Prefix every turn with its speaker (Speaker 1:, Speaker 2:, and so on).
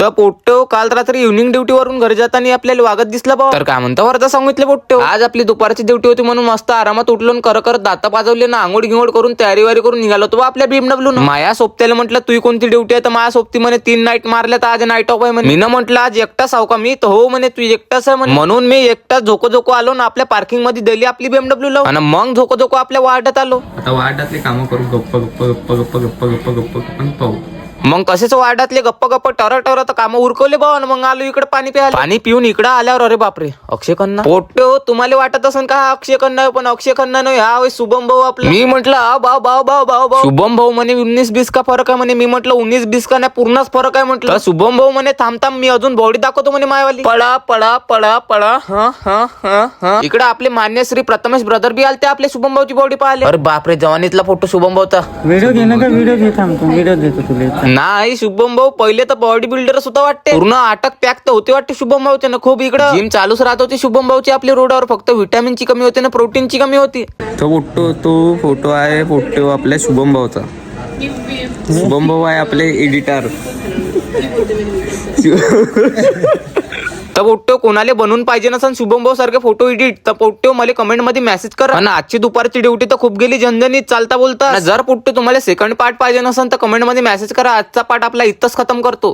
Speaker 1: तर पोट्टो काल रात्री इव्हनिंग ड्युटी वरून घरी जाताना आपल्याला वागत दिसला बा. तर काय म्हणता वरचा सांगितलं पोट्टो, आज आपली दुपारची ड्युटी होती म्हणून मस्त आरामात उठलो करत दाता पाजवले ना, आंघोळ गिंगोळ करून तयारी वारी करून निघालो तो आपल्या BMW न. माया सोबत्याला म्हटलं तुझी कोणती ड्युटी आहे, तर माया सोबती म्हणे 3 नाईट मारल्या तर आज नाईट ऑफ आहे म्हणे. मी म्हटलं आज एकटाच आहो का मी, तर हो म्हणे तू एकटाच आहे म्हणे. म्हणून मी एकटाच झोको आलो ना आपल्या पार्किंग मध्ये दिली आपली BMW लावून आणि मग झोको आपल्या वार्डात आलो.
Speaker 2: आता वार्डातले कामं करू, गप्प गप्प गप्प गप्प गप्प गप्प गप्प पण पाहू.
Speaker 1: मग कसेच वार्डातले गप्प टर तर काम उरकवले बा. मग आलो इकडे पाणी प्यायला. पाणी पिऊन इकडे आल्यावर अरे बापरे, अक्षय खन्ना. पोट्टो तुम्हाला वाटत असेल का अक्षय खन्ना, पण अक्षय खन्ना नाही हा शुभम भाऊ आपला. मी म्हटलं भाऊ शुभम भाऊ म्हणे 19-20 का फरक आहे म्हणे. मी म्हटलं 19-20 का नाही, पूर्णच फरक आहे म्हटलं. शुभम भाऊ म्हणे थांब मी अजून बॉडी दाखवतो म्हणे मायवाली. पळा पळा पळा पळा. हा इकडे आपले मान्य श्री प्रथमेश ब्रदर बी आलते आपले शुभम भाऊची बॉडी पाहिले. अरे बापरे, जवानीतला फोटो शुभम भाऊचा.
Speaker 3: व्हिडिओ घेणं का, व्हिडिओ घेत थांबतो, व्हिडिओ देतो तुला.
Speaker 1: नाही शुभम भाऊ पहिले तर बॉडी बिल्डर सुद्धा वाटते, पूर्ण अटक पॅक तर होते वाटते शुभम भाऊचे ना. खूप इकडे जिम चालूच राहत होती शुभम भाऊची आपल्या रोडावर, फक्त विटॅमिनची कमी होते ना, प्रोटीनची कमी होती.
Speaker 2: तो फोटो आहे फोटो आपल्या शुभम भाऊचा. शुभम भाऊ आहे आपले एडिटर.
Speaker 1: तर पोट्टो कोणाला बनवून पाहिजे नसन शुभम भाऊ सारखे फोटो एडिट, तर पोट्टो मला कमेंट मध्ये मेसेज करा. आणि आजची दुपारची ड्युटी तर खूप गेली झंझणीत चालता बोलता. जर पोट्टो तुम्हाला सेकंड पार्ट पाहिजे नसन तर कमेंट मध्ये मेसेज करा. आजचा पार्ट आपला इथंच खतम करतो.